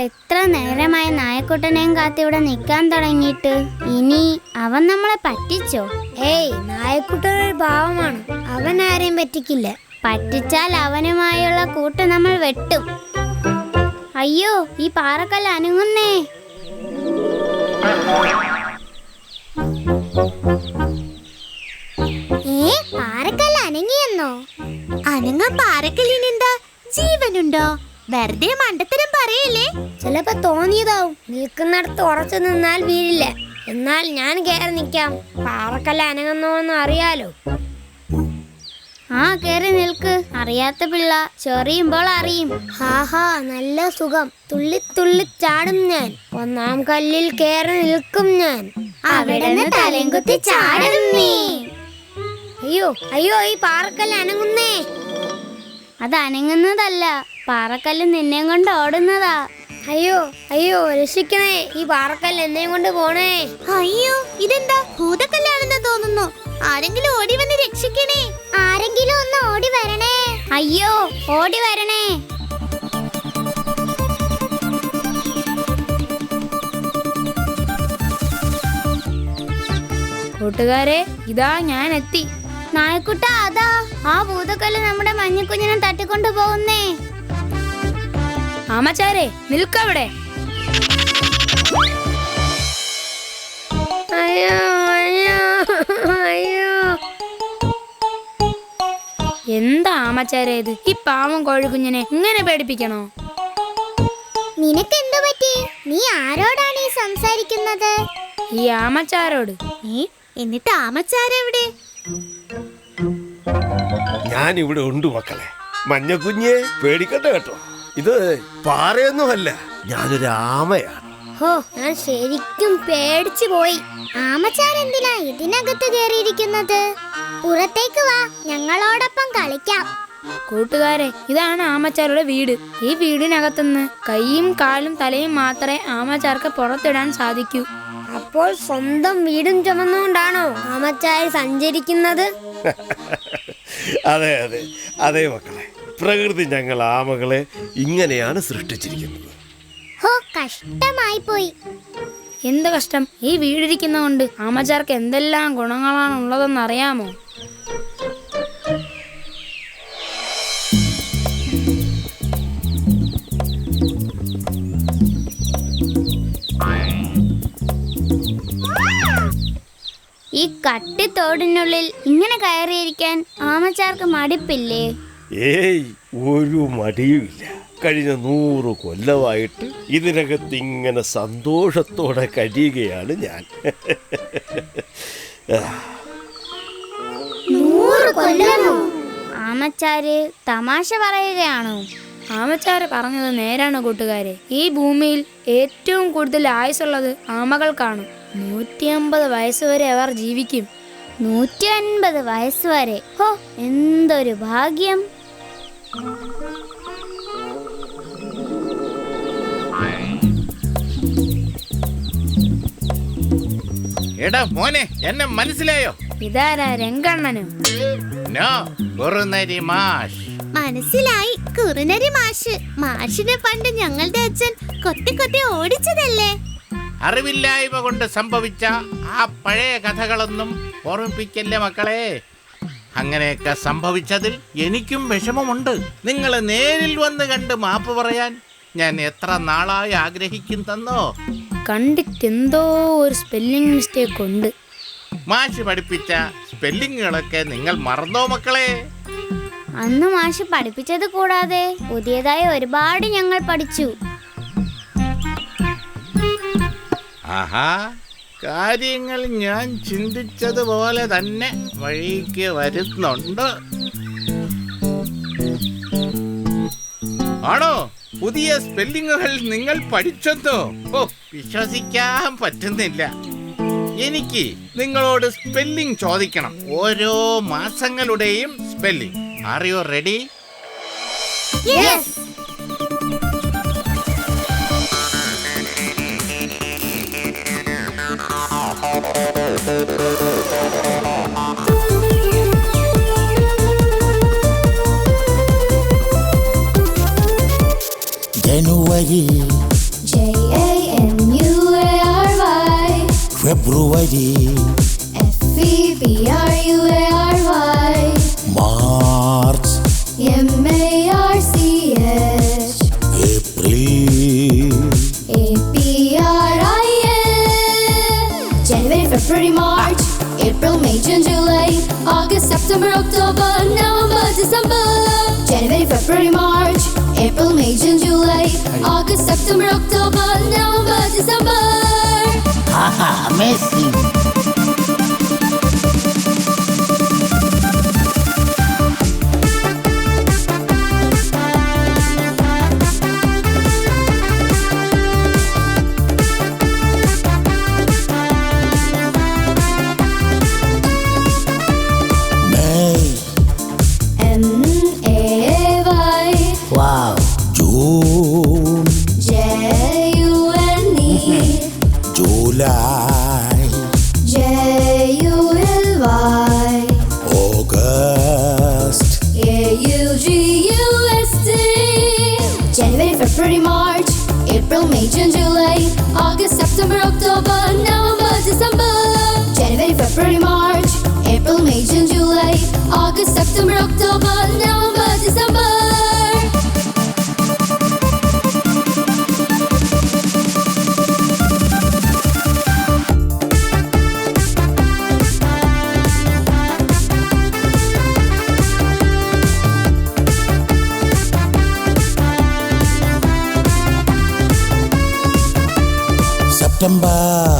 എത്ര നേരമായി നായക്കുട്ടനെയും കാത്തിവിടെ നിൽക്കാൻ തുടങ്ങിയിട്ട്. ഇനി അവൻ നമ്മളെ പറ്റിച്ചോ? ഏയ്, നായക്കുട്ടനൊരു പാവമാണ്, അവൻ ആരെയും പറ്റിക്കില്ല. പറ്റിച്ചാൽ അവനുമായുള്ള കൂട്ട് നമ്മൾ വെട്ടും. അയ്യോ, ഈ പാറക്കല്ല് അനങ്ങുന്നേ. പാറക്കല്ല് അനങ്ങിയെന്നോ? അനങ്ങാൻ പാറക്കല്ലിനെന്താ ജീവനുണ്ടോ? വെറുതെ മണ്ടത്തരം പറയല്ലേ. ചിലപ്പോ തോന്നിയതാവും. നിൽക്കുന്നിടത്ത് ഉറച്ചു നിന്നാൽ വീഴില്ല. എന്നാൽ ഞാൻ കയറി നിൽക്കാം. പാറക്കല്ല് അനങ്ങുന്നോന്ന് അറിയാലോ. കേറി നിൽക്ക്. അറിയാത്ത പിള്ള ചൊറിയുമ്പോൾ അറിയും. ഹാഹാ, നല്ല സുഖം. തുള്ളി തുള്ളി ചാടും ഞാൻ. ഒന്നാം കല്ലിൽ കയറി നിൽക്കും ഞാൻ. അവിടെ തലയും കുത്തി ചാടും നീ. അയ്യോ അയ്യോ, ഈ പാറക്കല്ല് അനങ്ങുന്നേ. അത് അനങ്ങുന്നതല്ല, പാറക്കല്ല് നിന്നെയും കൊണ്ട് ഓടുന്നതാ. അയ്യോ അയ്യോ, രക്ഷിക്കണേ. ഈ പാറക്കല്ല് എന്നെയും കൊണ്ട് പോണേ. അയ്യോ, ഇതെന്താ ഭൂതക്കല്ലാണെന്ന് തോന്നുന്നു. ആരെങ്കിലും ഓടി വന്ന് രക്ഷിക്കണേ. ആരെങ്കിലും ഒന്ന് ഓടി വരണേ. അയ്യോ, ഓടി വരണേ. കൂട്ടുകാരെ, ഇതാ ഞാൻ എത്തി. നായക്കുട്ട, അതാ ആ ഭൂതക്കല്ല് നമ്മുടെ മഞ്ഞക്കുഞ്ഞിനെ തട്ടിക്കൊണ്ടു പോകുന്നേ. ആമച്ചാരെ, നിൽക്കവിടെ. അയ്യോ അയ്യോ അയ്യോ. എന്താ ആമച്ചാരെ ഇത്? ഈ പാവം കോഴിക്കുഞ്ഞിനെ ഇങ്ങനെ പേടിപ്പിക്കണോ? നിനക്കെന്തു പറ്റി? നീ ആരോടാണ് ഈ സംസാരിക്കുന്നത്? ഈ ആമച്ചാരോട്. എന്നിട്ട് ആമച്ചാരെവിടെ? ഞാനിവിടെ ഉണ്ട് മക്കളെ. മഞ്ഞക്കുഞ്ഞെ പേടിക്കണ്ട കേട്ടോ. ഇത് പാറയൊന്നുമല്ല, ഞാനൊരു ആമയാണ്. ഹോ, ഞാൻ ശരിക്കും പേടിച്ചു പോയി. ആമച്ചാരെന്തിനാ ഇതിനകത്ത് കയറിയിരിക്കുന്നത്? പുറത്തേക്ക് വാ, ഞങ്ങളോടൊപ്പം കളിക്കാം. കൂട്ടുകാരെ, ഇതാണ് ആമച്ചാരുടെ വീട്. ഈ വീടിനകത്തുനിന്ന് കൈയും കാലും തലയും മാത്രമേ ആമച്ചാർക്ക് പുറത്തിടാൻ സാധിക്കൂ. അപ്പോൾ സ്വന്തം വീടും ചുമന്നുകൊണ്ടാണോ ആമച്ചാര് സഞ്ചരിക്കുന്നത്? അതെ അതെ അതെ മക്കളെ, പ്രകൃതി ഞങ്ങൾ ആമകളെ ഇങ്ങനെയാണ് സൃഷ്ടിച്ചിരിക്കുന്നത്. ഹോ, കഷ്ടമായി പോയി. എന്ത് കഷ്ടം! ഈ വീടിരിക്കുന്നതുകൊണ്ട് ആമച്ചാർക്ക് എന്തെല്ലാം ഗുണങ്ങളാണ് ഉള്ളതെന്ന് അറിയാമോ? ഈ കട്ടിത്തോടിനുള്ളിൽ ഇങ്ങനെ കയറിയിരിക്കാൻ ആമച്ചാർക്ക് മടിപ്പില്ലേ? ഏയ്, ഒരു മടിയുമില്ല. കഴിഞ്ഞ 100 കൊല്ലമായിട്ട് ഇതിനകത്ത് ഇങ്ങനെ സന്തോഷത്തോടെ കഴിയുകയാണ് ഞാൻ. 100 കൊല്ലമോ? ആമച്ചാര് തമാശ പറയുകയാണോ? ആമച്ചാര് പറഞ്ഞത് നേരാണ് കൂട്ടുകാരെ. ഈ ഭൂമിയിൽ ഏറ്റവും കൂടുതൽ ആയുസുള്ളത് ആമകൾക്കാണ്. 150 വയസ്സുവരെ അവർ ജീവിക്കും. 150 വയസ്സുവരെ? ഹോ, എന്തൊരു ഭാഗ്യം! എടാ മോനെ, എന്നെ മനസ്സിലായോ? ഇതാരാ? രംഗണ്ണനും. നോ, കുറുനരി മാഷ്. മനസ്സിലായി, കുറുനരി മാഷ്. മാഷിനെ പണ്ട് ഞങ്ങളുടെ അച്ഛൻ കൊത്തി കൊത്തി ഓടിച്ചതല്ലേ? അറിവില്ലായ്മ കൊണ്ട് സംഭവിച്ച ആ പഴയ കഥകളൊന്നും ഓർമ്മിപ്പിക്കല്ലേ മക്കളെ. അങ്ങനെയൊക്കെ സംഭവിച്ചതിൽ എനിക്കും വിഷമമുണ്ട്. നിങ്ങൾ നേരിൽ വന്ന് കണ്ട് മാപ്പ് പറയാൻ ഞാൻ എത്ര നാളായി ആഗ്രഹിക്കുന്നോ. കണ്ടിട്ടെന്തോ ഒരു സ്പെല്ലിംഗ് മിസ്റ്റേക്ക് ഉണ്ട്. മാഷ് പഠിപ്പിച്ച സ്പെല്ലിങ്ങുകളൊക്കെ നിങ്ങൾ മറന്നോ മക്കളെ? അന്ന് മാഷ് പഠിപ്പിച്ചത് കൂടാതെ പുതിയതായി ഒരുപാട് ഞങ്ങൾ പഠിച്ചു. ആഹാ, കാര്യങ്ങൾ ഞാൻ ചിന്തിച്ചതുപോലെ തന്നെ വഴിക്ക് വരുന്നുണ്ട്. ആണോ? പുതിയ സ്പെല്ലിങ്ങുകൾ നിങ്ങൾ പഠിച്ചെന്നോ? ഓ, വിശ്വസിക്കാൻ പറ്റുന്നില്ല. എനിക്ക് നിങ്ങളോട് സ്പെല്ലിംഗ് ചോദിക്കണം. ഓരോ മാസങ്ങളുടെയും spelling. Are you ready? Yes. February FEBRUARY March MARCH April APRIL January, February, March, April, May, June, July, August, September, October, November, December. January, February, March, April, May, June, July, August, September, October, November, December. Aaha amazing. May MAY wow. June JUNE July JULY August AUGUST January, February, March, April, May, June, July, August, September, October, November, December. January, February, March, April, May, June, July, August, September, October, November, December. September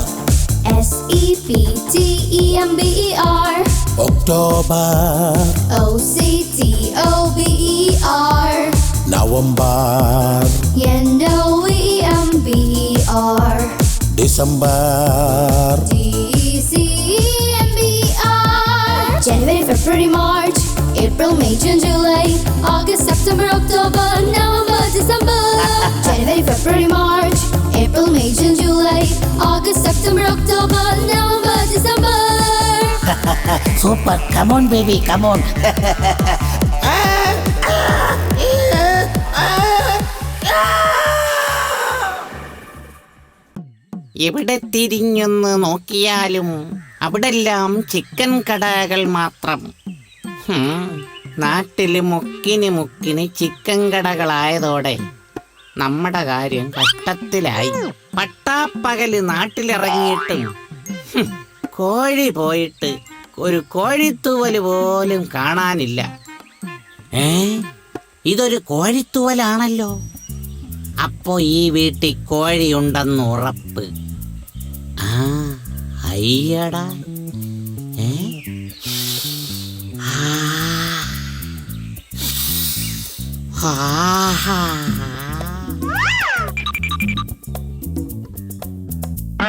SEPTEMBER October OCTOBER November NOVEMBER December DECEMBER January, February, March, April, May, June, July, August, September, October, November, December. January, February, March, April, May, June, July, August, September, October, November, December. Super. Come on baby come on. എവിടെ തിരിഞ്ഞൊന്ന് നോക്കിയാലും അവിടെല്ലാം chicken കടകൾ മാത്രം. നാട്ടില് മുക്കിന് chicken കടകളായതോടെ നമ്മുടെ കാര്യം കഷ്ടത്തിലായി. പട്ടാപ്പകല് നാട്ടിലിറങ്ങിയിട്ടും കോഴി പോയിട്ട് ഒരു കോഴിത്തൂവല് പോലും കാണാനില്ല. ഇതൊരു കോഴിത്തൂവലാണല്ലോ. അപ്പോ ഈ വീട്ടിൽ കോഴിയുണ്ടെന്ന് ഉറപ്പ്. അയ്യടാ.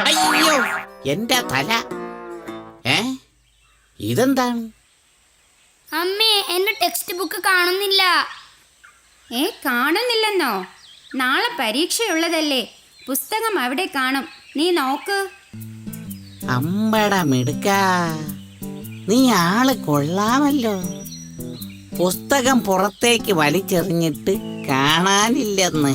അയ്യോ എന്റെ തല. ഇതെന്താണ്? അമ്മേ, എന്റെ ടെക്സ്റ്റ് ബുക്ക് കാണുന്നില്ല. കാണുന്നില്ലെന്നോ? നാളെ പരീക്ഷയുള്ളതല്ലേ, പുസ്തകം അവിടെ കാണും, നീ നോക്ക്. അമ്പട മിടുക്ക, നീ ആള് കൊള്ളാമല്ലോ. പുസ്തകം പുറത്തേക്ക് വലിച്ചെറിഞ്ഞിട്ട് കാണാനില്ലെന്ന്.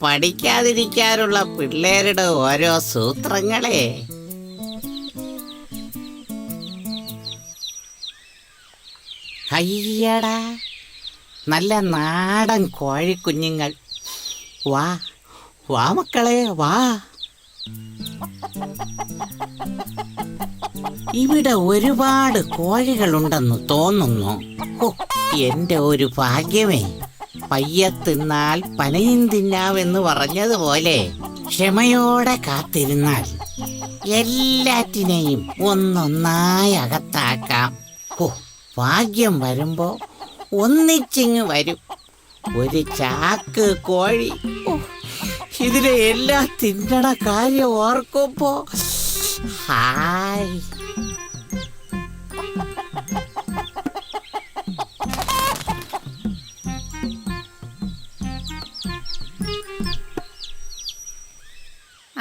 പഠിക്കാതിരിക്കാനുള്ള പിള്ളേരുടെ ഓരോ സൂത്രങ്ങളെ. അയ്യടാ, നല്ല നാടൻ കോഴിക്കുഞ്ഞുങ്ങൾ. വാ വാ മക്കളെ വാ. ഇവിടെ ഒരുപാട് കോഴികളുണ്ടെന്ന് തോന്നുന്നു. എന്റെ ഒരു ഭാഗ്യമേ. പയ്യെ തിന്നാൽ പനയും തിന്നാമെന്ന് പറഞ്ഞതുപോലെ ക്ഷമയോടെ കാത്തിരുന്നാൽ എല്ലാറ്റിനെയും ഒന്നൊന്നായി അകത്താക്കാം. ഭാഗ്യം വരുമ്പോ ഒന്നിച്ചിങ് വരും ഒരു ചാക്ക് കോഴി. ഇതിനെ എല്ലാം തിന്നണ കാര്യം ഓർക്കുമ്പോ ഹായ്.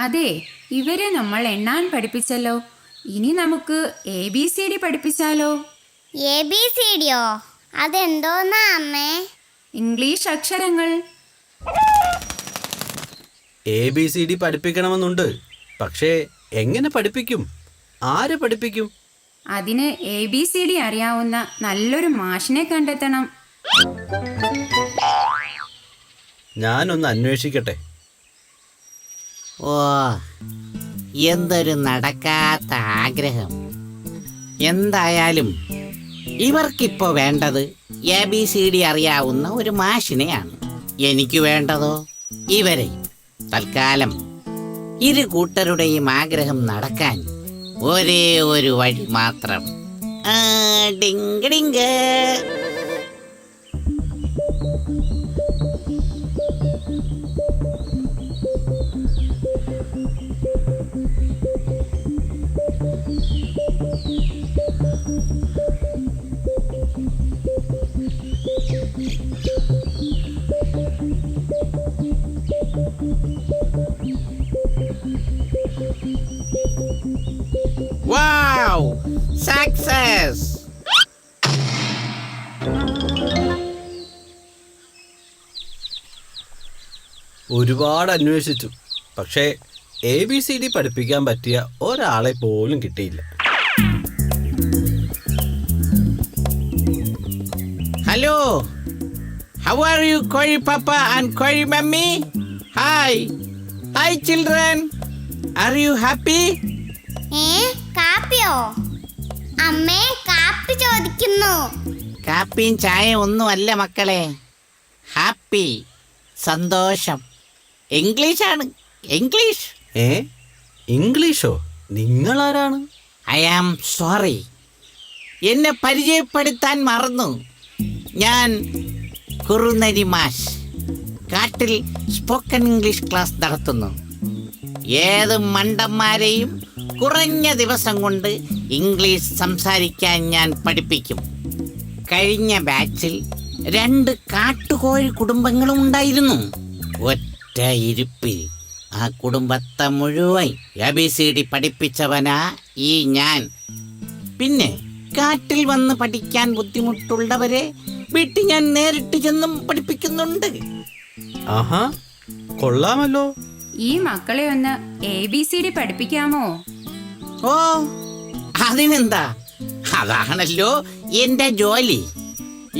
അതെ, ഇവരെ നമ്മൾ എണ്ണാൻ പഠിപ്പിച്ചല്ലോ. ഇനി നമുക്ക് ABCD പഠിപ്പിച്ചാലോ? ABCD യോ? അതെന്തോന്നാ അമ്മേ? ഇംഗ്ലീഷ് അക്ഷരങ്ങൾ. ABCD പഠിപ്പിക്കണമെന്നുണ്ട്. പക്ഷേ എങ്ങനെ പഠിപ്പിക്കും? ആര് പഠിപ്പിക്കും? അതിന് ABCD അറിയാവുന്ന നല്ലൊരു മാഷിനെ കണ്ടെത്തണം. ഞാനൊന്ന് അന്വേഷിക്കട്ടെ. ഓ, എന്തൊരു നടക്കാത്ത ആഗ്രഹം. എന്തായാലും ഇവർക്കിപ്പോ വേണ്ടത് ABCD അറിയാവുന്ന ഒരു മാഷിനെയാണ്. എനിക്ക് വേണ്ടതോ ഇവരെ. തൽക്കാലം ഇരു കൂട്ടരുടെയും ആഗ്രഹം നടക്കാൻ ഒരേ ഒരു വഴി മാത്രം. Ding Ding. Wow! Success! ഒരുപാട് അന്വേഷിച്ചു, പക്ഷേ ABCD പഠിപ്പിക്കാൻ പറ്റിയ ഒരാളെ പോലും കിട്ടിയില്ല. Hello! How are you, Koi Papa and Koi Mummy? Hi! Hi, children! Are you happy? കാപ്പിയോ? അമ്മേ, കാപ്പി ചോദിക്കുന്നു. കാപ്പിയും ചായ ഒന്നുമല്ല മക്കളെ. ഹാപ്പി, സന്തോഷം. ഇംഗ്ലീഷാണ്, ഇംഗ്ലീഷ്. ഇംഗ്ലീഷോ? നിങ്ങളാരാണ്? ഐ ആം സോറി, എന്നെ പരിചയപ്പെടുത്താൻ മറന്നു. ഞാൻ കുറുനരി മാഷ്. കാട്ടിൽ സ്പോക്കൺ ഇംഗ്ലീഷ് ക്ലാസ് നടത്തുന്നു. ഏത് മണ്ടന്മാരെയും കുറഞ്ഞ ദിവസം കൊണ്ട് ഇംഗ്ലീഷ് സംസാരിക്കാൻ ഞാൻ പഠിപ്പിക്കും. കഴിഞ്ഞ ബാച്ചിൽ 2 കാട്ടുകോഴി കുടുംബങ്ങളും ഉണ്ടായിരുന്നു. ഒറ്റ ഇരുപ്പിൽ ആ കുടുംബത്തെ മുഴുവൻ ABCD പഠിപ്പിച്ചവനാ ഈ ഞാൻ. പിന്നെ കാട്ടിൽ വന്ന് പഠിക്കാൻ ബുദ്ധിമുട്ടുള്ളവരെ വീട്ടിൽ ഞാൻ നേരിട്ട് ചെന്നും പഠിപ്പിക്കുന്നുണ്ട്. ആഹാ, കൊള്ളാമല്ലോ. ഈ മക്കളെ ഒന്ന് ABCD പഠിപ്പിക്കാമോ? ഓ, അതിനെന്താ, അതാണല്ലോ എന്റെ ജോലി.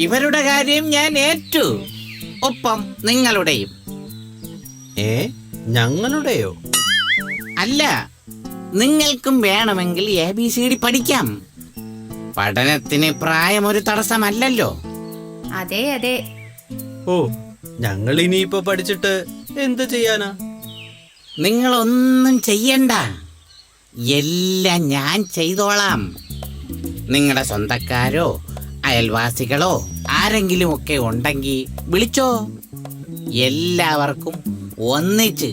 ഇവരുടെ കാര്യം ഞാൻ ഏറ്റു, ഒപ്പം നിങ്ങളുടെയും. ഞങ്ങളുടെയോ? അല്ല, നിങ്ങൾക്കും വേണമെങ്കിൽ ABCD പഠിക്കാം. പഠനത്തിന് പ്രായം ഒരു തടസ്സമല്ലല്ലോ. അതെ അതെ. ഓ, ഞങ്ങൾ ഇനിയിപ്പോ പഠിച്ചിട്ട് എന്ത് ചെയ്യാനാ? നിങ്ങളൊന്നും ചെയ്യണ്ട, എല്ലാം ഞാൻ ചെയ്തോളാം. നിങ്ങളുടെ സ്വന്തക്കാരോ അയൽവാസികളോ ആരെങ്കിലും ഒക്കെ ഉണ്ടെങ്കിൽ വിളിച്ചോ. എല്ലാവർക്കും ഒന്നിച്ച്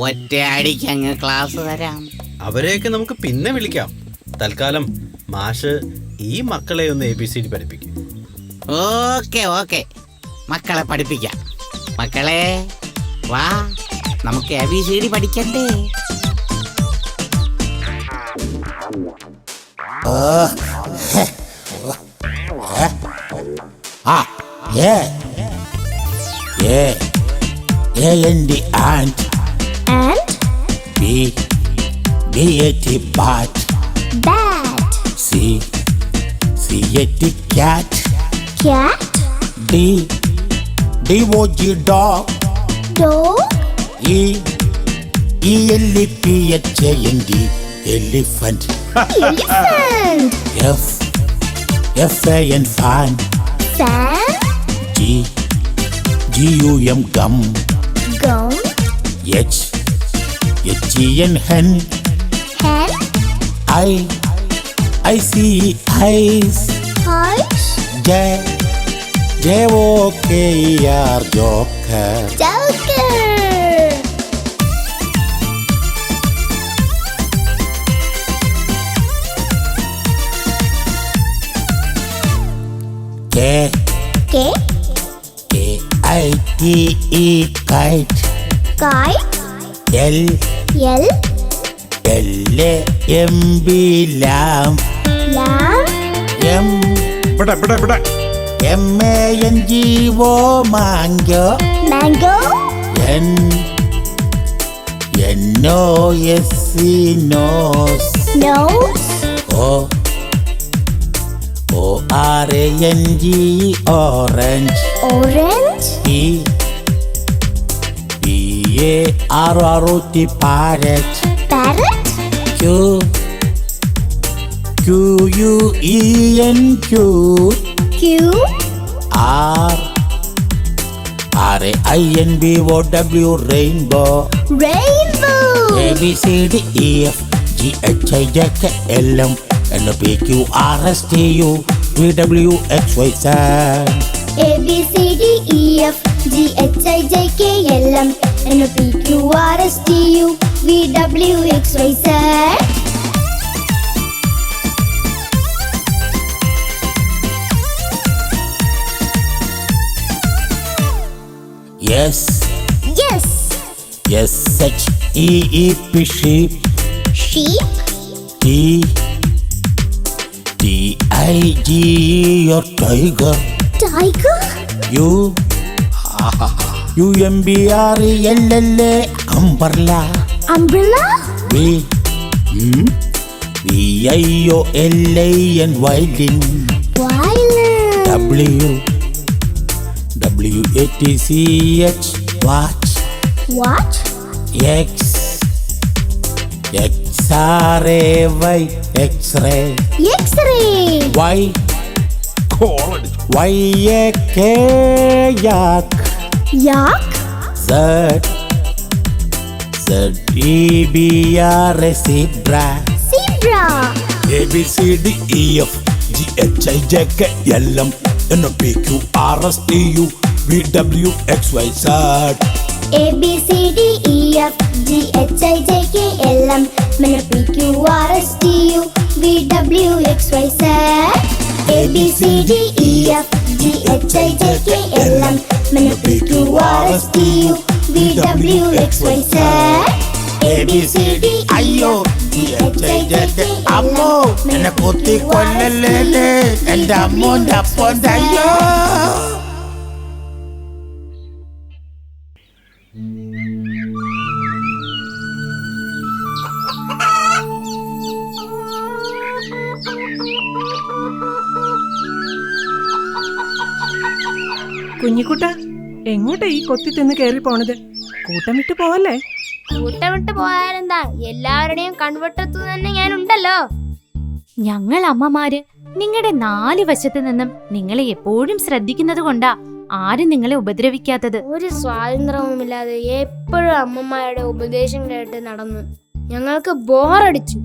ഒറ്റയടിക്ക് അങ്ങ് ക്ലാസ് തരാം. അവരെയൊക്കെ നമുക്ക് പിന്നെ വിളിക്കാം. തൽക്കാലം മാഷ് ഈ മക്കളെ ഒന്ന് ABCD പഠിപ്പിക്കും. ഓക്കെ ഓക്കെ, മക്കളെ പഠിപ്പിക്കാം. മക്കളെ വാ, നമുക്ക് ABCD പഠിക്കണ്ടേ? A&D ant. And B-A-T bat. bat. C-A-T cat. Cat. D-O-G dog. Dog. E-L-E-P-H-A-N-D elephant. Elephant. F-A-N fan. Fan. G-U-M gum. Gum. H-E-N hen. Hen. I-C-E-Eyes. Eyes. J-O-K-E-R joker. Joker. K-I-T-E kite. Kite. L-A-M-B lamb. Lamb. M-A-N-G-O mango. Mango. N-O-S-E, nose. Nose. O-R-A-N-G, orange. Orange. P-A-R-R-O-T, parrot. Parrot. Q-U-E-N-Q. Q. R-A-I-N-B-O-W, rainbow. Rainbow. A-B-C-D-E-F-G-H-I-J-K-L-M N-O-P-Q-R-S-T-U V-W-X-Y-Z. A-B-C-D-E-F-G-H-I-J-K-L-M N-O-P-Q-R-S-T-U V-W-X-Y-Z. Yes. Yes. S-H-E-E-P, sheep. Sheep. T-I-G-E, your tiger. Tiger. U-M-B-R-E-L-L-A, umbrella. Umbrella. V-I-O-L-A-N, violin. Violin. W-A-T-C-H, watch. Watch. X-R-A-Y, X-ray. X-ray. Y-A-K, yak. Yak. Z-E-B-R-A, zebra. Zebra. A-B-C-D-E-F-G-H-I-J-K-L-M N-O-P-Q-R-S-T-U V-W-X-Y-Z. A-B-C-D-E-F-G-H-I-J-K-L-M N-O-P-Q-R-S-T-U V-W-X-Y-Z. A-B-C-D-E-F-G-H-I-J-K-L-M N-O-P-Q-R-S-T-U V-W-X-Y-Z. അയ്യോ അമ്മോ എന്നെ കുത്തിക്കൊല്ലല്ലേ എന്റെ അമ്മോന്റെ അപ്പോന്റെ അയ്യോ. കുഞ്ഞിക്കുട്ട, എങ്ങോട്ടാ ഈ കൊത്തി തിന്ന് കേറി പോണത്? കൂട്ടം വിട്ട് പോവല്ലേ? കൂട്ടം വിട്ട് പോയാലെന്താ, എല്ലാവരുടെയും കൺവെട്ടത്തു തന്നെ ഞാനുണ്ടല്ലോ. ഞങ്ങൾ അമ്മമാര് നിങ്ങളുടെ 4 വശത്തു നിന്നും നിങ്ങളെ എപ്പോഴും ശ്രദ്ധിക്കുന്നത് കൊണ്ടാ ആരും നിങ്ങളെ ഉപദ്രവിക്കാത്തത്. ഒരു സ്വാതന്ത്ര്യവുമില്ലാതെ എപ്പോഴും അമ്മമാരുടെ ഉപദേശം കേട്ട് നടന്നു ഞങ്ങൾക്ക് ബോറടിച്ചു.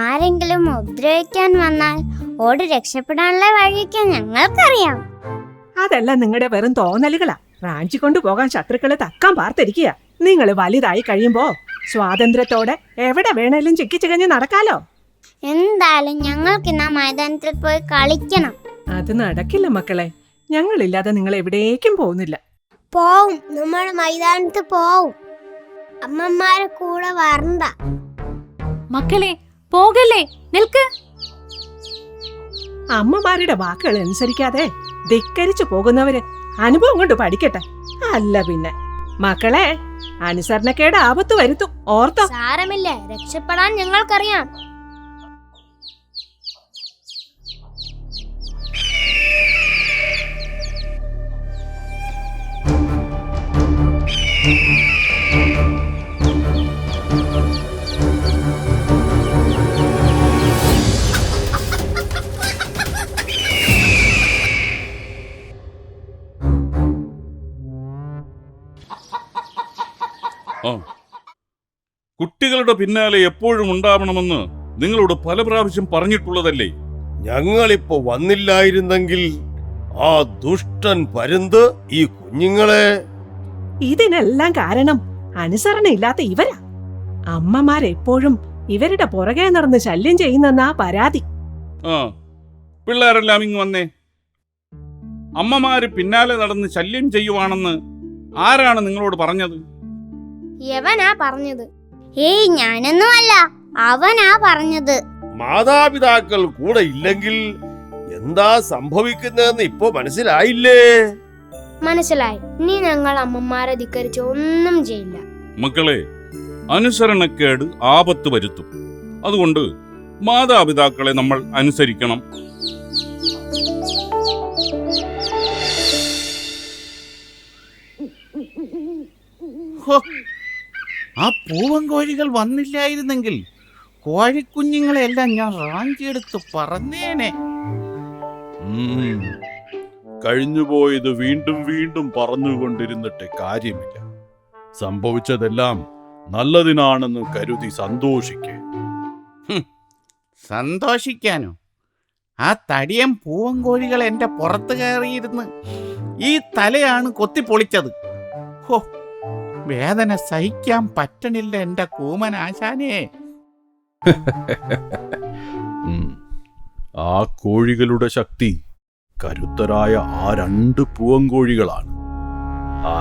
ആരെങ്കിലും ഉപദ്രവിക്കാൻ വന്നാൽ ഓടി രക്ഷപ്പെടാനുള്ള വഴിയൊക്കെ ഞങ്ങൾക്കറിയാം. അതല്ല നിങ്ങളുടെ വെറും തോന്നലുകളാ. റാഞ്ചി കൊണ്ടുപോകാൻ ശത്രുക്കളെ തക്കാൻ പാർത്തിരിക്കുക. നിങ്ങൾ വലുതായി കഴിയുമ്പോ സ്വാതന്ത്ര്യത്തോടെ എവിടെ വേണേലും ചിക്കിച്ചികഞ്ഞ് നടക്കാലോ. എന്തായാലും ഞങ്ങൾക്ക് ഇന്ന് മൈതാനത്തിൽ പോയി കളിക്കണം. അത് നടക്കില്ല മക്കളെ. ഞങ്ങളില്ലാതെ നിങ്ങൾ എവിടേക്കും പോകുന്നില്ല. പോവും, നമ്മൾ മൈതാനത്ത് പോവും. അമ്മമാരെ കൂടെ വരണ്ട. മക്കളെ പോകല്ലേ, നിൽക്ക്. അമ്മമാരുടെ വാക്കുകൾ അനുസരിക്കാതെ ധിക്കരിച്ചു പോകുന്നവര് അനുഭവം കൊണ്ട് പഠിക്കട്ടെ. അല്ല പിന്നെ മക്കളെ, അനുസരണക്കേട് ആപത്ത് വരുത്തും, ഓർത്തോ. സാരമില്ല, രക്ഷപ്പെടാൻ ഞങ്ങൾക്കറിയാം. കുട്ടികളുടെ പിന്നാലെ എപ്പോഴും ഉണ്ടാവണമെന്ന് നിങ്ങളോട് പല പ്രാവശ്യം പറഞ്ഞിട്ടുള്ളതല്ലേ? ഞങ്ങളിപ്പോ വന്നില്ലായിരുന്നെങ്കിൽ ആ ദുഷ്ടൻ പരുന്ത് ഈ കുഞ്ഞുങ്ങളെ. ഇതിനെല്ലാം കാരണം അനുസരണയില്ലാത്ത ഇവരാ. അമ്മമാരെപ്പോഴും ഇവരുടെ പുറകെ നടന്ന് ശല്യം ചെയ്യുന്നെന്നാ പരാതി. പിള്ളേരെല്ലാം ഇങ്ങ് വന്നേ. അമ്മമാര് പിന്നാലെ നടന്ന് ശല്യം ചെയ്യുവാണെന്ന് ആരാണ് നിങ്ങളോട് പറഞ്ഞത്? യവനാ പറഞ്ഞത്. ഏയ്, ഞാനൊന്നുമല്ല, അവനാ പറഞ്ഞത്. മാതാപിതാക്കൾ കൂടെ ഇല്ലെങ്കിൽ എന്താ സംഭവിക്കുന്നതെന്ന് ഇപ്പോ മനസ്സിലായില്ലേ? മനസ്സിലായി. ഇനി ഞങ്ങൾ അമ്മമാരെ ധിക്കരിച്ച് ഒന്നും ചെയ്യില്ല. മക്കളെ, അനുസരണക്കേട് ആപത്ത് വരുത്തും. അതുകൊണ്ട് മാതാപിതാക്കളെ നമ്മൾ അനുസരിക്കണം. ആ പൂവൻ കോഴികൾ വന്നില്ലായിരുന്നെങ്കിൽ കോഴിക്കുഞ്ഞുങ്ങളെല്ലാം ഞാൻ റാഞ്ചിയെടുത്ത് പറഞ്ഞേനെ. കഴിഞ്ഞുപോയത് വീണ്ടും വീണ്ടും പറഞ്ഞുകൊണ്ടിരുന്നിട്ട് കാര്യമില്ല. സംഭവിച്ചതെല്ലാം നല്ലതിനാണെന്ന് കരുതി സന്തോഷിക്കേ. സന്തോഷിക്കാനോ? ആ തടിയൻ പൂവൻ കോഴികൾ എന്റെ പുറത്ത് കയറിയിരുന്ന് ഈ തലയാണ് കൊത്തിപ്പൊളിച്ചത്. ഹോ, വേദന സഹിക്കാൻ പറ്റണില്ല എന്റെ കൂമനാശാനേ. ആ കോഴികളുടെ ശക്തി കരുത്തരായ ആ 2 പൂവൻകോഴികളാണ്.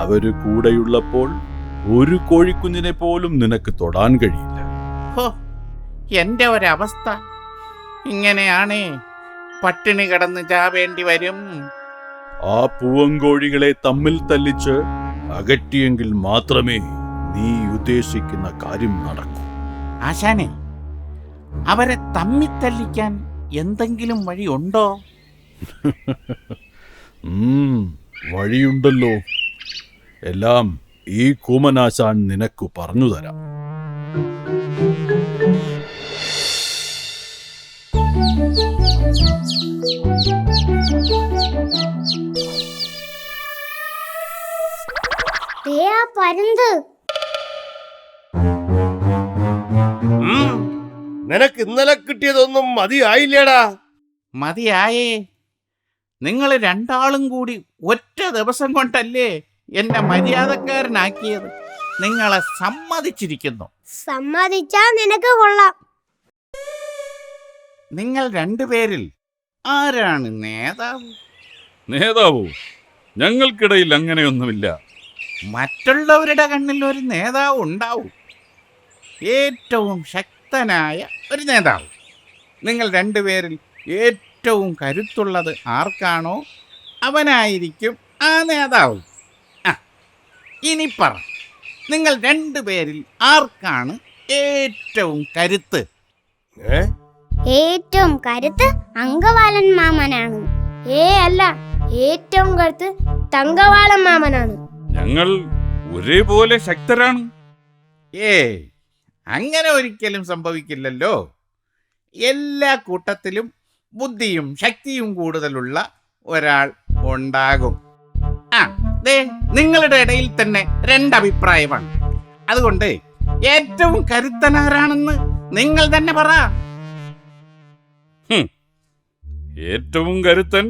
അവര് കൂടെയുള്ളപ്പോൾ ഒരു കോഴിക്കുഞ്ഞിനെ പോലും നിനക്ക് തൊടാൻ കഴിയില്ല. ഹോ, എന്റെ ഒരവസ്ഥ ഇങ്ങനെയാണേ. പട്ടിണി കിടന്ന് ചാവേണ്ടി വരും. ആ പൂവൻകോഴികളെ തമ്മിൽ തല്ലിച്ച് അകറ്റിയെങ്കിൽ മാത്രമേ നീ ഉദ്ദേശിക്കുന്ന കാര്യം നടക്കൂ. ആശാനെ, അവരെ തമ്മിത്തല്ലിക്കാൻ എന്തെങ്കിലും വഴി ഉണ്ടോ? വഴിയുണ്ടല്ലോ. എല്ലാം ഈ കൂമനാശാൻ നിനക്ക് പറഞ്ഞു തരാം. പരുന്ത് നിനക്ക് ഇന്നലെ കിട്ടിയതൊന്നും മതിയായില്ലേടാ? മതിയായേ. നിങ്ങൾ രണ്ടാളും കൂടി ഒറ്റ ദിവസം കൊണ്ടല്ലേ എന്നെ മര്യാദക്കാരനാക്കിയത്. നിങ്ങളെ സമ്മതിച്ചിരിക്കുന്നു. സമ്മതിച്ചാ നിനക്ക് കൊള്ളാം. നിങ്ങൾ രണ്ടുപേരിൽ ആരാണ് നേതാവ്? നേതാവോ? ഞങ്ങൾക്കിടയിൽ അങ്ങനെയൊന്നുമില്ല. മറ്റുള്ളവരുടെ കണ്ണിൽ ഒരു നേതാവ് ഉണ്ടാവും. ഏറ്റവും ശക്തനായ ഒരു നേതാവ്. നിങ്ങൾ രണ്ടുപേരിൽ ഏറ്റവും കരുത്തുള്ളത് ആർക്കാണോ അവനായിരിക്കും ആ നേതാവ്. ഇനി പറ, നിങ്ങൾ രണ്ടുപേരിൽ ആർക്കാണ് ഏറ്റവും കരുത്ത്? ഏറ്റവും കരുത്ത് അങ്കവാലൻ മാമനാണ്. അല്ല, ഏറ്റവും കരുത്ത് തങ്കവാളൻ മാമനാണ്. ഞങ്ങൾ ഒരേപോലെ ശക്തരാണ്. അങ്ങനെ ഒരിക്കലും സംഭവിക്കില്ലല്ലോ. എല്ലാ കൂട്ടത്തിലും ബുദ്ധിയും ശക്തിയും കൂടുതലുള്ള ഒരാൾ ഉണ്ടാകും. നിങ്ങളുടെ ഇടയിൽ തന്നെ 2 അഭിപ്രായമാണ്. അതുകൊണ്ട് ഏറ്റവും കരുത്തനാരാണെന്ന് നിങ്ങൾ തന്നെ പറ. ഏറ്റവും കരുത്തൻ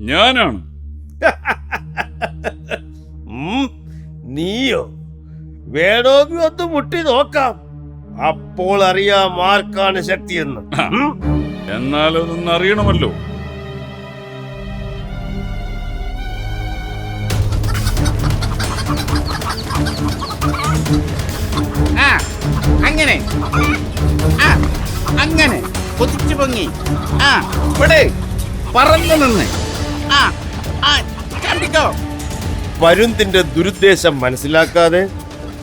ഞാനാണ്. നീയോ? വേണമെങ്കിൽ ഒന്ന് മുട്ടി നോക്കാം. അപ്പോൾ അറിയാം ആർക്കാണ് ശക്തിയെന്ന്. എന്നാലൊന്നും അറിയണമല്ലോ. അങ്ങനെ അങ്ങനെ കൊതിച്ചു പൊങ്ങി പറന്നു നിന്ന് പരുന്തിന്റെ ദുരുദ്ദേശം മനസ്സിലാക്കാതെ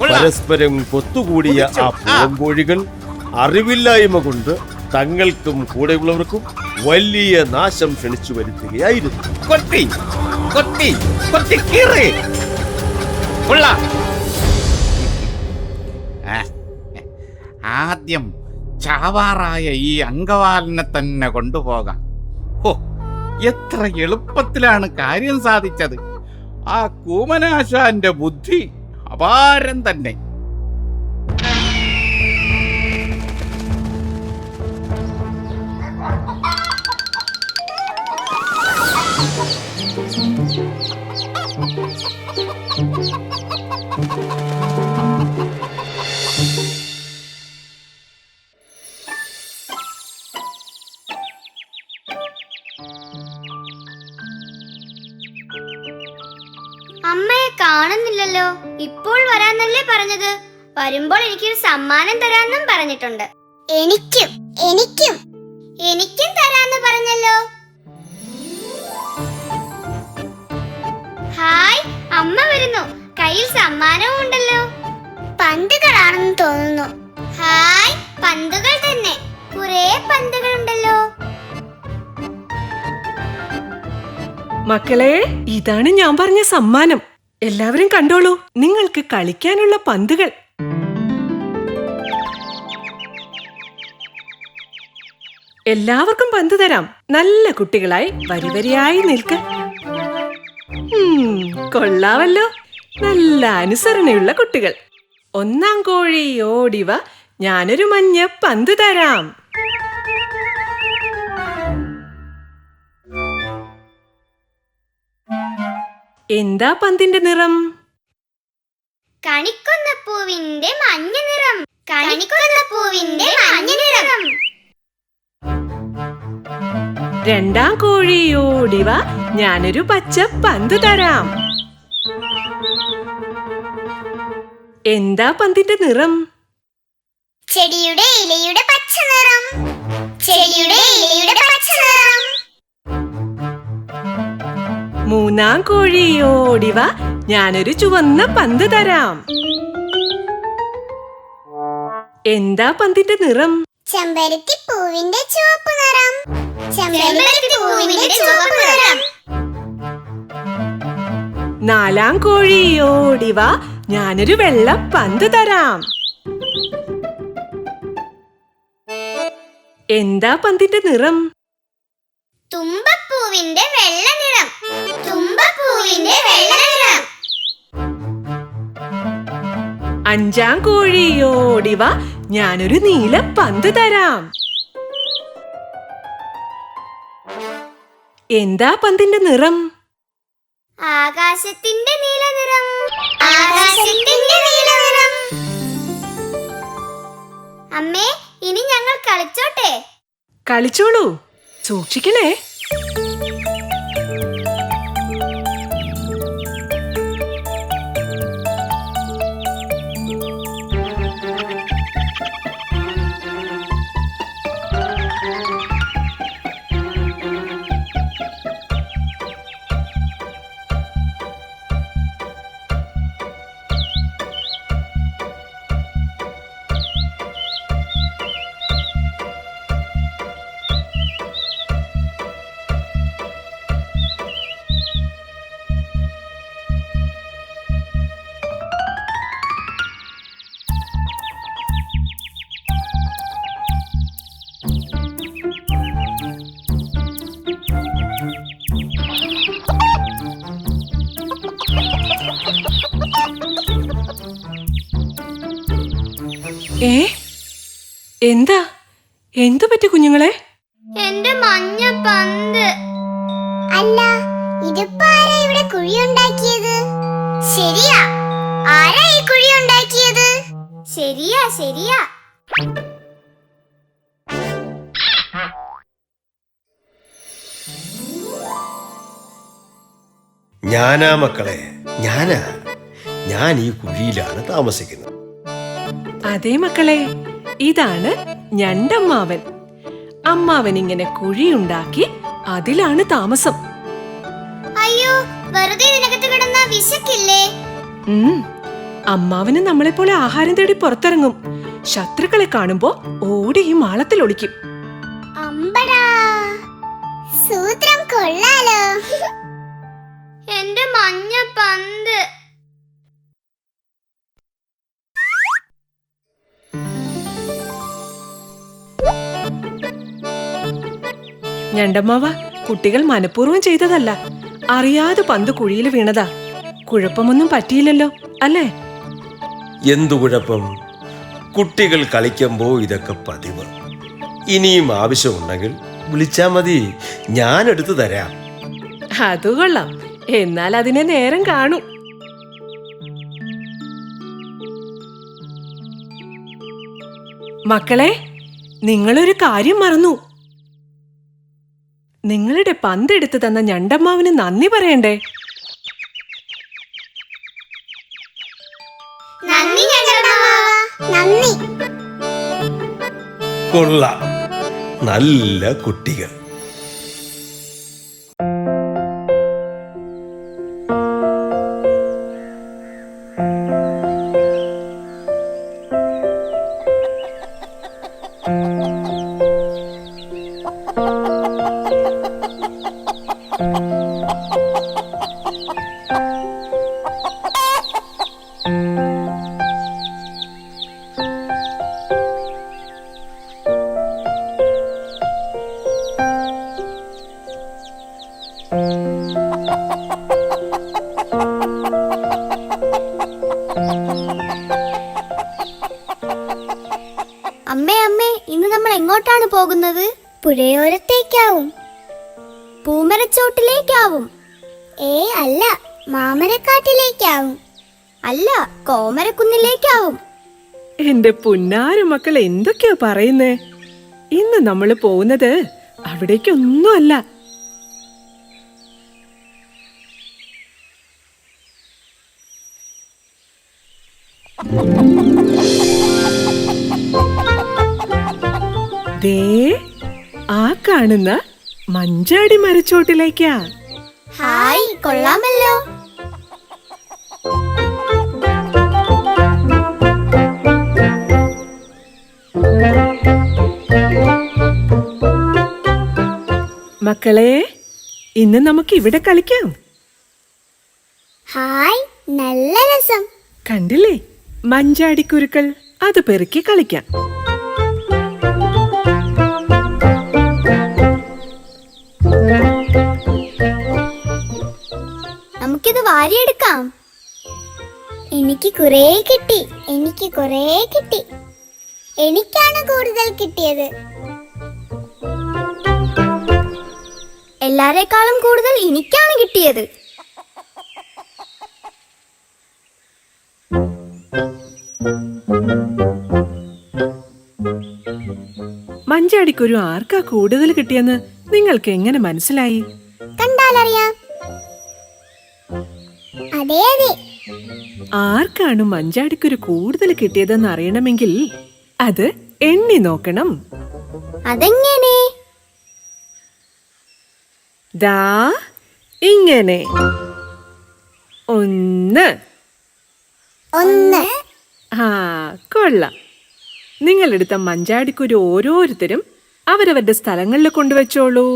പരസ്പരം കൊത്തുകൂടിയ ആ പൂവൻകോഴികൾ അറിവില്ലായ്മ കൊണ്ട് തങ്ങൾക്കും കൂടെയുള്ളവർക്കും വലിയ നാശം ക്ഷണിച്ചു വരുത്തുകയായിരുന്നു. ആദ്യം ചാവാറായ ഈ അങ്കവാലനെ തന്നെ കൊണ്ടുപോകാം. എത്ര എളുപ്പത്തിലാണ് കാര്യം സാധിച്ചത്. ആ കൂമനാശാന്റെ ബുദ്ധി അപാരം തന്നെ. അമ്മയെ കാണുന്നില്ലല്ലോ. ഇപ്പോൾ വരാന്നല്ലേ പറഞ്ഞത്? വരുമ്പോൾ എനിക്കൊരു സമ്മാനം തരാന്നും പറഞ്ഞിട്ടുണ്ട്. എനിക്കും എനിക്കും എനിക്കും തരാന്ന് പറഞ്ഞല്ലോ. ഹായ്, അമ്മ വരുന്നു. കയ്യിൽ സമ്മാനവും ഉണ്ടല്ലോ. പന്തുകളാണെന്ന് തോന്നുന്നു. ഹായ്, പന്തുകൾ തന്നെ. കുറേ പന്തുകളുണ്ടല്ലോ. മക്കളെ, ഇതാണ് ഞാൻ പറഞ്ഞ സമ്മാനം. എല്ലാവരും കണ്ടോളൂ, നിങ്ങൾക്ക് കളിക്കാനുള്ള പന്തുകൾ. എല്ലാവർക്കും പന്ത് തരാം. നല്ല കുട്ടികളായി വരിവരിയായി നിൽക്ക. കൊള്ളാവല്ലോ, നല്ല അനുസരണയുള്ള കുട്ടികൾ. ഒന്നാം കോഴി ഓടിവ, ഞാനൊരു മഞ്ഞ പന്ത് തരാം. എന്താ പന്തിന്റെ നിറം? കണിക്കൊന്ന പൂവിന്റെ മഞ്ഞ നിറം. കണിക്കൊന്ന പൂവിന്റെ മഞ്ഞ നിറം. രണ്ടാം കോഴി ഓടിവ, ഞാനൊരു പച്ച പന്ത് തരാം. എന്താ പന്തിന്റെ നിറം? ചെടിയുടെ ഇലയുടെ പച്ച നിറം. ചെടിയുടെ ഇലയുടെ പച്ച നിറം. മൂന്നാം കോഴി ഓടിവ, ഞാനൊരു ചുവന്ന പന്ത് തരാം. എന്താ പന്തിന്റെ നിറം? ചെമ്പരത്തി പൂവിന്റെ ചുവപ്പ് നിറം. ചെമ്പരത്തി പൂവിന്റെ ചുവപ്പ് നിറം. നാലാം കോഴി ഓടിവ, ഞാനൊരു വെള്ള പന്ത് തരാം. എന്താ പന്തിന്റെ നിറം? തുമ്പപ്പൂവിന്റെ വെള്ള നിറം. തുമ്പപ്പൂവിന്റെ വെള്ള നിറം. അഞ്ചാം കോഴി ഓടിവ, ഞാനൊരു നീല പന്ത് തരാം. എന്താ പന്തിന്റെ നിറം? ആകാശത്തിന്റെ നീല നിറം. ആകാശത്തിന്റെ നീല നിറം. അമ്മേ, ഇനി ഞങ്ങൾ കളിച്ചോട്ടെ? കളിച്ചോളൂ, സൂക്ഷിക്കണേ. എന്താ എന്തു പറ്റി കുഞ്ഞുങ്ങളെ? എന്റെ മഞ്ഞ പന്ത്. അല്ല, ഇതിപ്പോ ആരാ ഇവിടെ കുഴിയുണ്ടാക്കിയത്? ശരിയാ, ആരാ ഈ കുഴിയുണ്ടാക്കിയത്? ശരിയാ ശരിയാ. ഞാനാ മക്കളെ, ഞാൻ ഈ കുഴിയിലാണ് താമസിക്കുന്നത്. അതേ മക്കളെ, ഇതാണ് ഞണ്ടമ്മാവൻ. അമ്മാവൻ ഇങ്ങനെ കുഴിയുണ്ടാക്കി അതിലാണ് താമസം. അയ്യോ, വെറുതെ ഇതിനകത്ത് കിടന്നാ വിശക്കില്ലേ? അമ്മാവന് നമ്മളെപ്പോലെ ആഹാരം തേടി പുറത്തിറങ്ങും. ശത്രുക്കളെ കാണുമ്പോ ഓടി ഈ മാളത്തിൽ ഒളിക്കും. അമ്പടാ, സൂത്രം കൊള്ളാലോ. എന്റെ മഞ്ഞ പന്ത്. ഞണ്ടമ്മാവ, കുട്ടികൾ മനഃപൂർവ്വം ചെയ്തതല്ല. അറിയാതെ പന്ത് കുഴിയിൽ വീണതാ. കുഴപ്പമൊന്നും പറ്റിയില്ലല്ലോ അല്ലേ? എന്തു കുഴപ്പം? കുട്ടികൾ കളിക്കുമ്പോ ഇതൊക്കെ പതിവ്. ഇനിയും ആവശ്യമുണ്ടെങ്കിൽ വിളിച്ചാ മതി, ഞാൻ എടുത്തു തരാം. അത് കൊള്ളാം. എന്നാൽ അതിനെ നേരം കാണും. മക്കളെ, നിങ്ങളൊരു കാര്യം മറന്നു. നിങ്ങളുടെ പന്തെടുത്ത് തന്ന ഞണ്ടമ്മാവിന് നന്ദി പറയണ്ടേ? കൊള്ളാം, നല്ല കുട്ടികൾ. അമ്മേ അമ്മേ, ഇന്ന് നമ്മൾ എങ്ങോട്ടാണ് പോകുന്നത്? പുഴയോരത്തേക്കാവും. പൂമരച്ചോട്ടിലേക്കാവും. അല്ല, മാമരക്കാട്ടിലേക്കാവും. അല്ല, കോമരക്കുന്നിലേക്കാവും. എന്റെ പുന്നാര മക്കൾ എന്തൊക്കെയാ പറയുന്നേ? ഇന്ന് നമ്മൾ പോകുന്നത് അവിടേക്കൊന്നുമല്ല. ദേ, ആ കാണുന്ന മഞ്ചാടി മരച്ചോട്ടിലേക്കാ. ഹായ്, കൊള്ളാമല്ലോ. മക്കളെ, ഇന്ന് നമുക്ക് ഇവിടെ കളിക്കാം. ഹായ്, നല്ല രസം. കണ്ടില്ലേ മഞ്ചാടിക്കുരുക്കൾ? അത് പെറുക്കി കളിക്കാം. നമുക്കിത് വാരിയെടുക്കാം. എനിക്ക് കുറേ കിട്ടി. എനിക്കാണ് കൂടുതൽ കിട്ടിയത്. എല്ലാരെക്കാളും കൂടുതൽ എനിക്കാണ് കിട്ടിയത്. മഞ്ചാടിക്കുരു ആർക്കാ കൂടുതൽ കിട്ടിയെന്ന് നിങ്ങൾക്ക് എങ്ങനെ മനസ്സിലായി? കണ്ടാലറിയാം. അതെ അതെ. ആർക്കാണ് മഞ്ചാടിക്കുരു കൂടുതൽ കിട്ടിയതെന്ന് അറിയണമെങ്കിൽ അത് എണ്ണി നോക്കണം. അതെങ്ങനെ? ദാ ഇങ്ങനെ. 1. കൊള്ളാം. നിങ്ങളെടുത്ത മഞ്ചാടിക്കുരു ഓരോരുത്തരും അവരവരുടെ സ്ഥലങ്ങളിൽ കൊണ്ടുവച്ചോളൂ.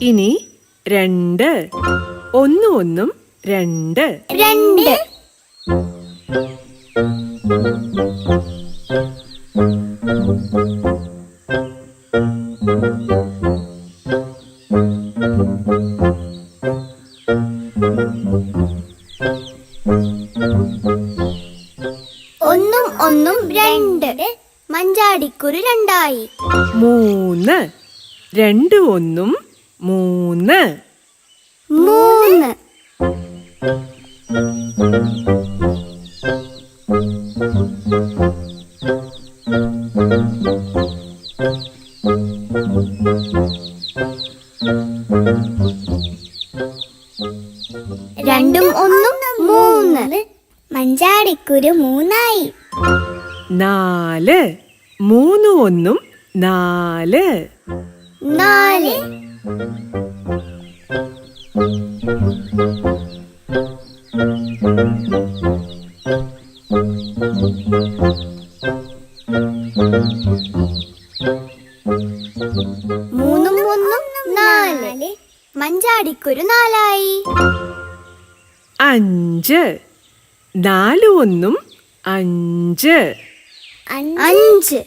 ഇനി 2. 1 1 2. 2. ഒന്നും ഒന്നും 2. മഞ്ചാടിക്കുരു 2ആയി. 3. 2 1 3. 3. രണ്ടും ഒന്നും 3. മഞ്ചാടിക്കുരു 3ആയി. 4. 3 1 4. 4. മൂന്നും ഒന്നും 4. മഞ്ചാടിക്കുരു 4ആയി. 5. 4 1 5. 5.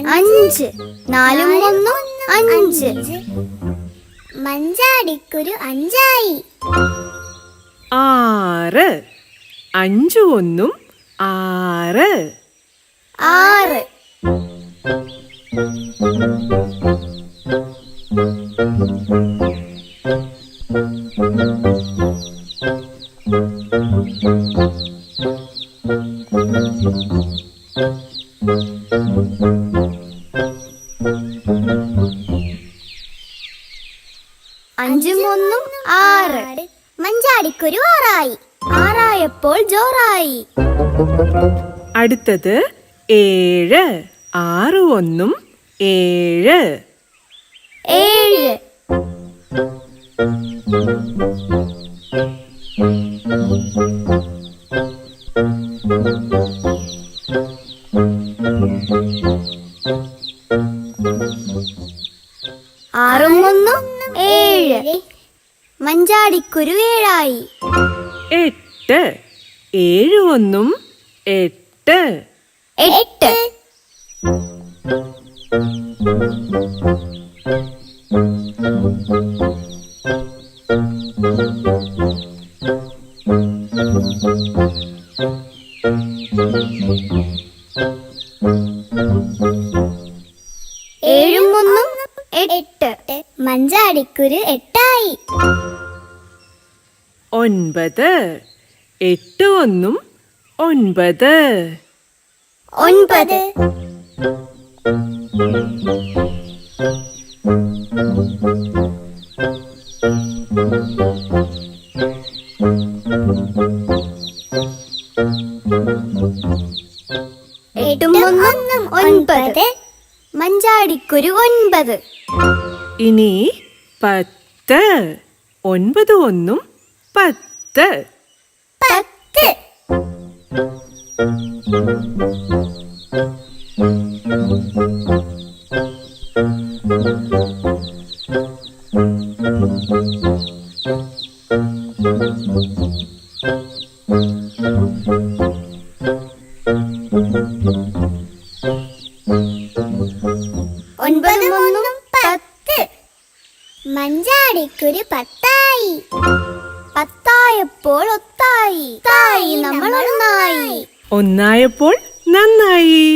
5. 4 1 5. മഞ്ചാടിക്കുരു 5ആയി. 6. 5 1 6. 6. 5 1 6. മഞ്ചാടിക്കുരു 6ആയി. 6ആയപ്പോൾ ജോറായി. അടുത്തത് 7. 6 1 7. 7. ആറും ഒന്നും 7. മഞ്ചാടിക്കുരു 7ആയി. 8 7 1 8. 8. ഏഴും ഒന്നും 8. മഞ്ചാടിക്കുരു 8ആയി. 9 8 1 9. 9. എട്ടും ഒന്നും 9. മഞ്ചാടിക്കുരു 9. ഇനി 10 9 1 10. 10. ഒൻപതും ഒന്നും 10. മഞ്ചാടിക്കുരു 10ആയി. 10ആയപ്പോൾ ഒത്തായി. തായി നമ്മൾ ഒന്നായി. ഒന്നായപ്പോൾ നന്നായി.